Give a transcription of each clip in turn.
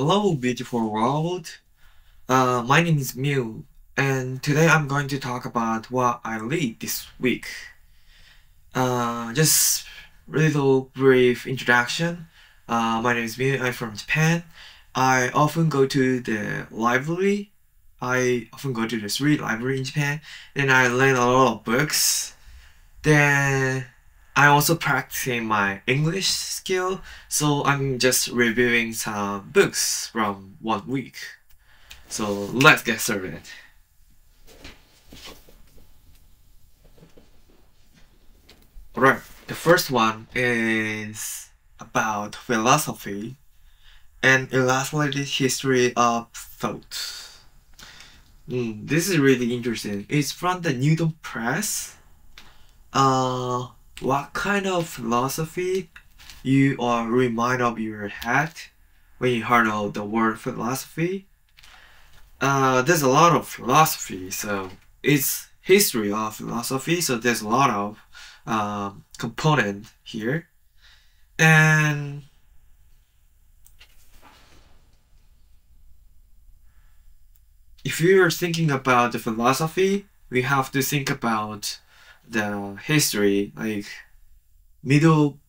Hello, beautiful world. My name is Mew, and today I'm going to talk about what I read this week. Just little brief introduction. My name is Mew. I'm from Japan. I often go to the library. I often go to the street library in Japan, and I learn a lot of books. Then I'm also practicing my English skill, so I'm just reviewing some books from 1 week. So let's get started. Alright, the first one is about philosophy and illustrated history of thought. This is really interesting. It's from the Newton Press. What kind of philosophy you are remind of your head when you heard of the word philosophy? There's a lot of philosophy, so it's history of philosophy, so there's a lot of component here. And if you're thinking about the philosophy, we have to think about the history, like middle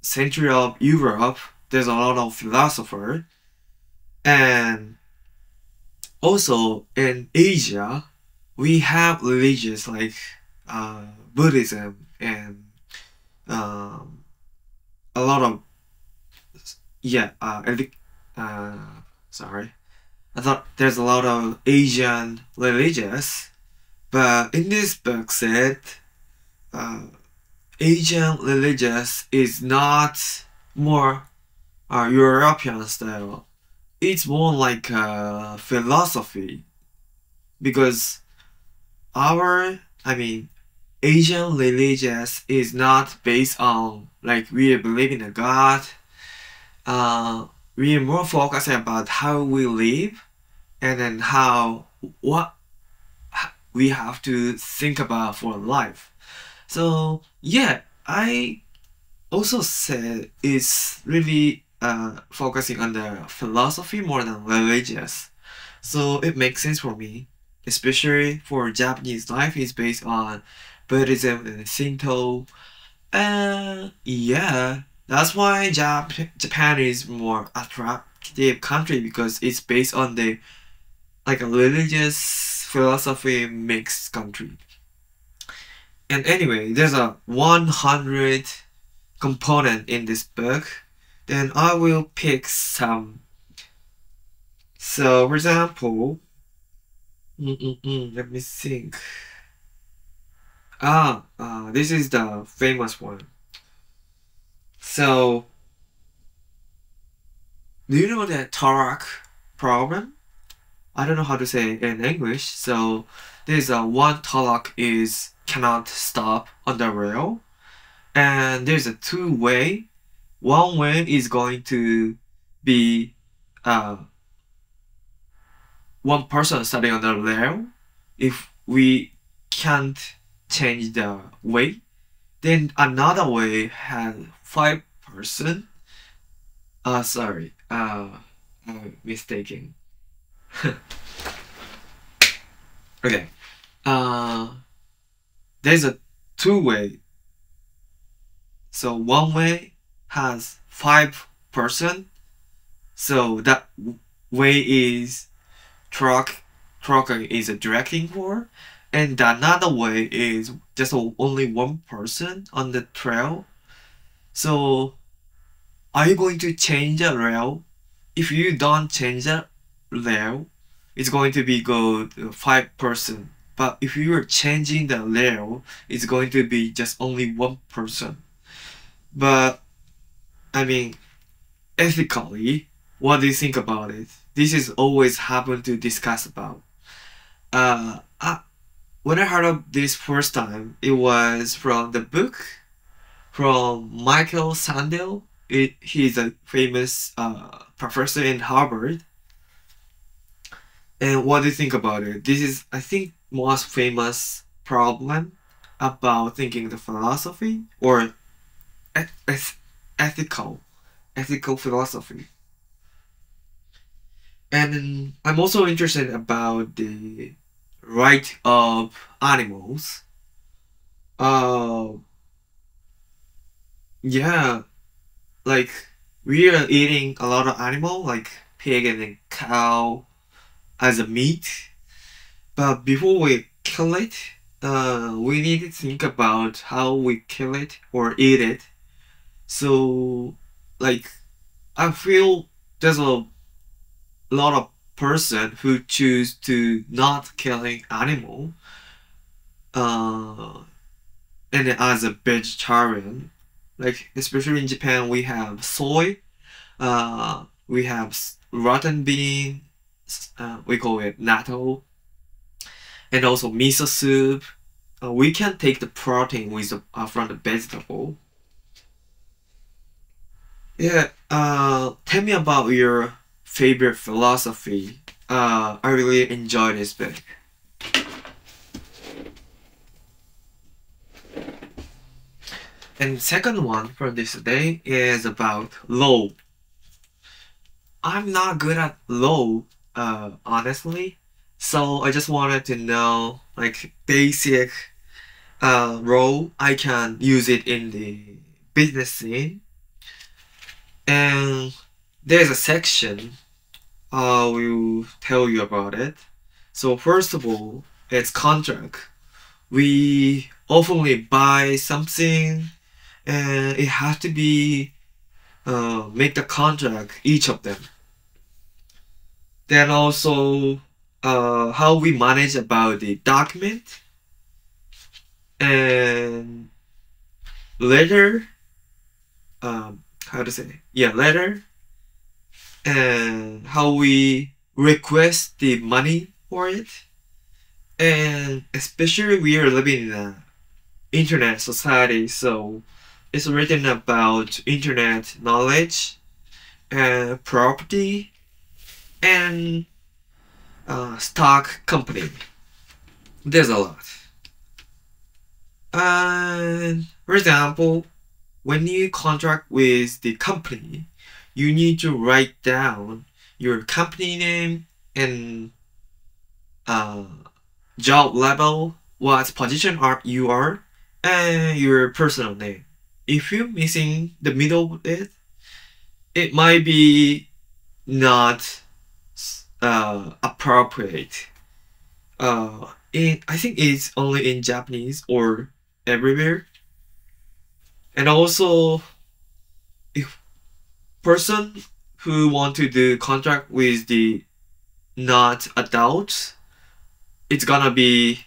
century of Europe. There's a lot of philosopher, and also in Asia we have religions like Buddhism and a lot of sorry, I thought there's a lot of Asian religions. But in this book said, Asian religious is not more European style. It's more like a philosophy, because Asian religious is not based on like we believe in a God. We are more focused about how we live, and then what we have to think about for life. So yeah, I also said it's really focusing on the philosophy more than religious. So it makes sense for me, especially for Japanese life is based on Buddhism and Shinto. Yeah, that's why Japan is more attractive country, because it's based on the like a religious philosophy mixed country. And anyway, there's a 100 component in this book. Then I will pick some. So for example, let me think. This is the famous one. So, do you know the Tarak problem? I don't know how to say it in English. So there's a one talak is cannot stop on the rail, and there's a two-way. One way is going to be one person standing on the rail. If we can't change the way, then another way has 5 person. Sorry. I'm mistaken. Okay. There's a two-way. So one way has 5 person. So that way is truck is a directing for, and another way is just only 1 person on the trail. So are you going to change the rail? If you don't change the rail, it's going to be go to 5 person. But if you are changing the rail, it's going to be just only 1 person. But I mean, ethically, what do you think about it? This is always happen to discuss about. Uh, I, when I heard of this first time, it was from the book from Michael Sandel. He's a famous professor in Harvard. And what do you think about it? This is, I think, most famous problem about thinking the philosophy or ethical philosophy. And I'm also interested about the right of animals. Uh, yeah, like we are eating a lot of animal, like pig and cow as a meat. But before we kill it, we need to think about how we kill it or eat it. So, like, I feel there's a lot of person who choose to not killing animal, uh, and as a vegetarian, like especially in Japan, we have soy, we have rotten bean, we call it natto, and also miso soup. We can take the protein with from the vegetable. Yeah. Tell me about your favorite philosophy. I really enjoy this book. And second one for this day is about law. I'm not good at law, honestly. So I just wanted to know like basic role I can use it in the business scene. And there's a section I will tell you about it. So first of all, it's contract. We oftenly buy something and it has to be make the contract each of them. Then also how we manage about the document and letter, how to say, yeah, letter, and how we request the money for it. And especially we are living in a internet society, so it's written about internet knowledge and property and stock company. There's a lot. And for example, when you contract with the company, you need to write down your company name and uh, job level, what position are you are, and your personal name. If you're missing the middle of it, it might be not appropriate. I think it's only in Japanese or everywhere. And also, if person who want to do contract with the not adults, it's gonna be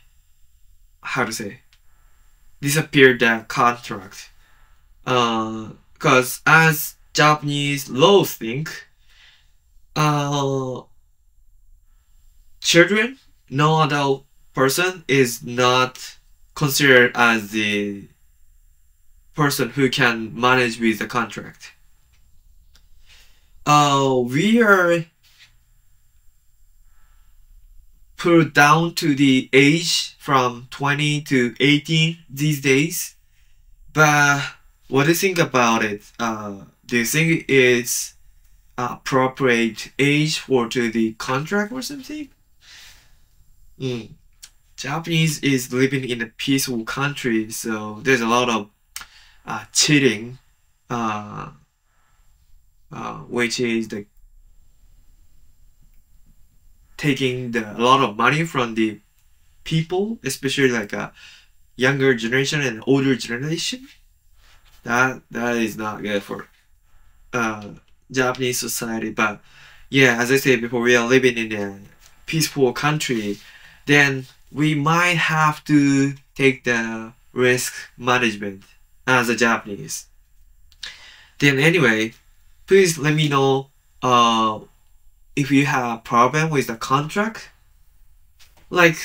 how to say disappear that contract. Because as Japanese laws think, uh, children, no adult person is not considered as the person who can manage with the contract. We are put down to the age from 20 to 18 these days. But what do you think about it? Do you think it's appropriate age for to the contract or something? Mm. Japanese is living in a peaceful country, so there's a lot of cheating, uh, which is the taking a lot of money from the people, especially like a younger generation and older generation. That is not good for uh, Japanese society. But yeah, as I said before, we are living in a peaceful country. Then we might have to take the risk management as a Japanese. Then anyway, please let me know if you have a problem with the contract. Like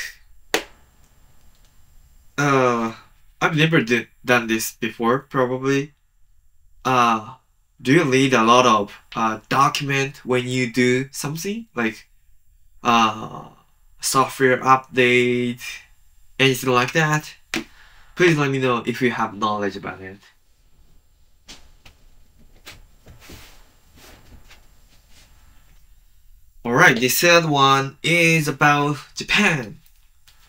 I've never done this before probably. Uh do you read a lot of document when you do something like uh software update, anything like that? Please let me know if you have knowledge about it. Alright. Alright, the third one is about Japan.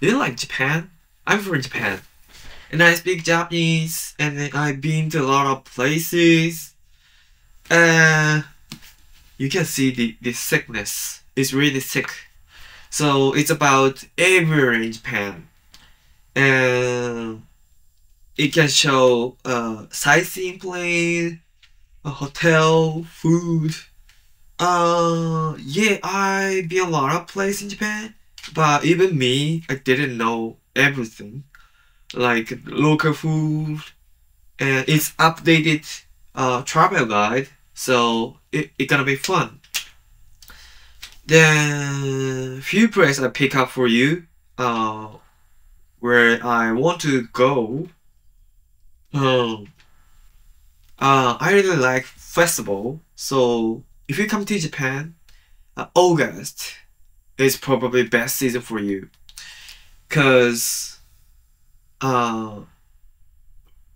Do you like Japan? I'm from Japan. And I speak Japanese, and I've been to a lot of places. You can see the sickness. It's really sick. So it's about everywhere in Japan. And it can show sightseeing place, a hotel, food. Yeah, I've been a lot of places in Japan, but even me, I didn't know everything, like local food, and it's updated travel guide, so it gonna be fun. Then few places I pick up for you, where I want to go. I really like festival, so if you come to Japan, August is probably best season for you, cause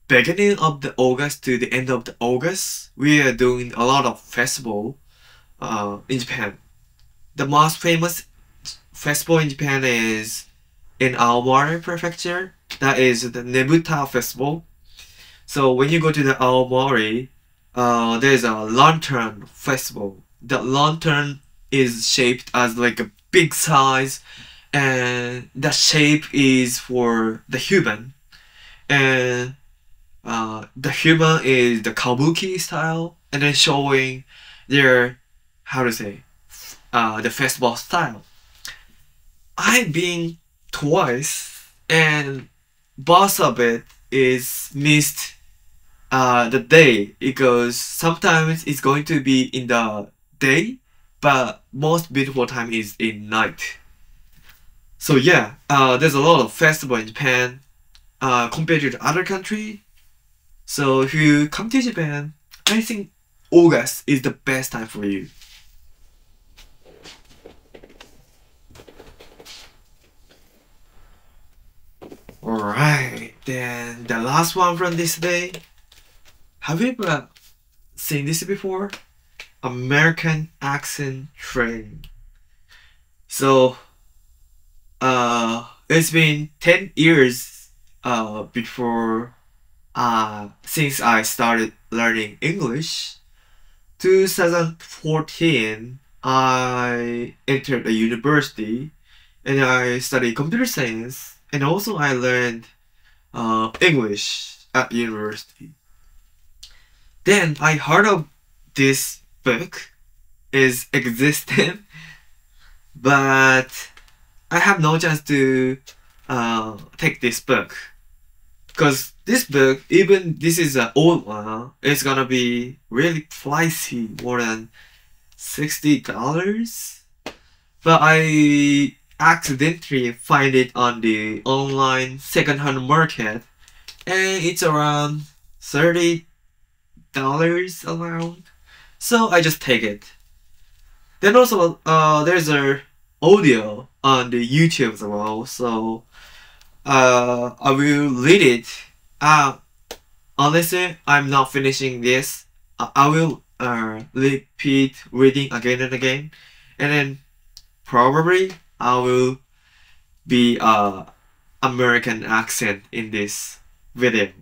beginning of the August to the end of the August, we are doing a lot of festival in Japan. The most famous festival in Japan is in Aomori Prefecture. That is the Nebuta Festival. So when you go to the Aomori, there's a lantern festival. The lantern is shaped as like a big size, and the shape is for the human, and the human is the kabuki style, and then showing their, how to say, the festival style. I've been twice, and both of it is missed the day, because sometimes it's going to be in the day, but most beautiful time is in night. So yeah, there's a lot of festival in Japan compared to the other country. So if you come to Japan, I think August is the best time for you. Alright, then the last one from this day. Have you ever seen this before? American accent training. So, it's been 10 years before since I started learning English. 2014, I entered a university and I studied computer science, and also I learned English at university. Then I heard of this book is existent, but I have no chance to take this book, because this book, even this is an old one, it's gonna be really pricey, more than $60. But I accidentally find it on the online second-hand market, and it's around $30 around. So I just take it. Then also there's a audio on the YouTube as well, so I will read it. Honestly, I'm not finishing this. I will repeat reading again and again, and then probably I will be American accent in this video.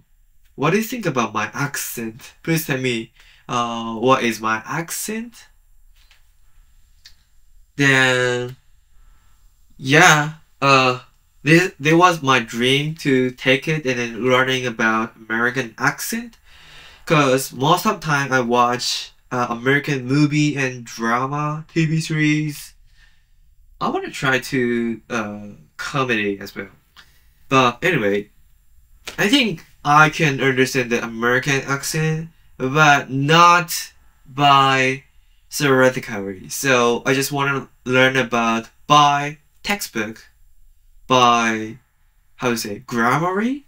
What do you think about my accent? Please tell me what is my accent. Then yeah, this was my dream to take it and then learning about American accent, because most of the time I watch American movie and drama TV series. I want to try to comedy as well. But anyway, I think I can understand the American accent, but not by theoretically. So I just want to learn about by textbook, by, how to say, grammary.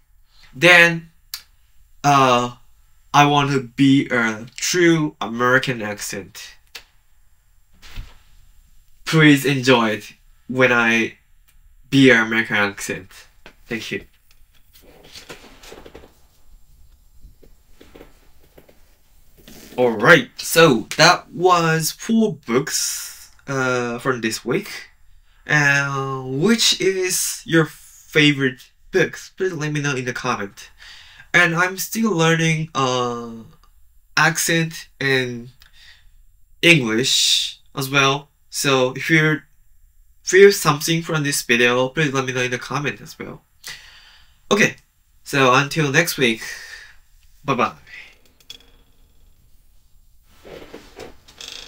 Then I want to be a true American accent. Please enjoy it when I be an American accent. Thank you. Alright, so that was 4 books from this week. And which is your favorite books? Please let me know in the comment. And I'm still learning accent and English as well. So if you feel something from this video, please let me know in the comment as well. Okay, so until next week, bye bye.